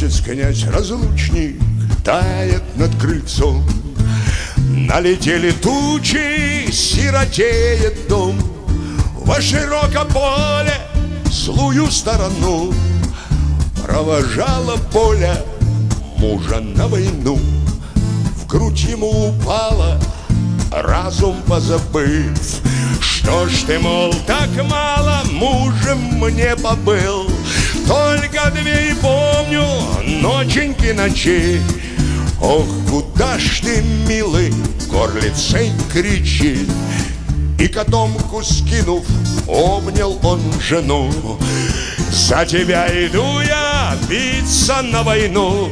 Месяц князь-разлучник тает над крыльцом. Налетели тучи, сиротеет дом. Во широком поле злую сторону провожала Поля мужа на войну. В грудь ему упала, разум позабыв. Что ж ты, мол, так мало мужем мне побыл? Только две и помню ноченьки ночей. Ох, куда ж ты, милый, горлицей кричит. И котомку скинув, обнял он жену. За тебя иду я биться на войну.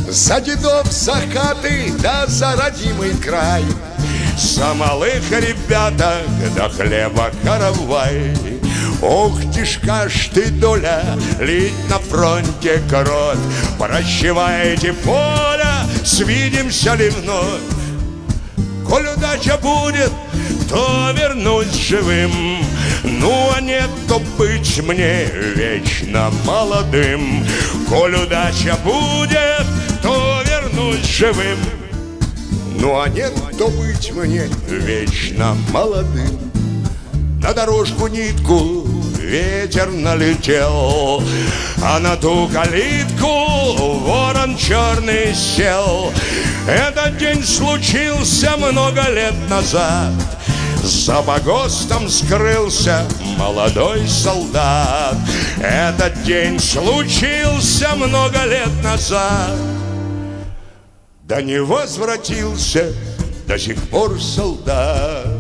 За дедов, за хаты, да за родимый край. За малых ребяток, да хлеба каравай. Ох, тяжка ж ты, доля, лить на фронте кровь. Прощавайте, Поля, свидимся ли вновь? Коль удача будет, то вернусь живым. Ну, а нет, то быть мне вечно молодым. Коль удача будет, то вернусь живым. Ну, а нет, то быть мне вечно молодым. На дорожку нитку ветер налетел, а на ту калитку ворон черный сел. Этот день случился много лет назад. За погостом скрылся молодой солдат. Этот день случился много лет назад. Да не возвратился до сих пор солдат.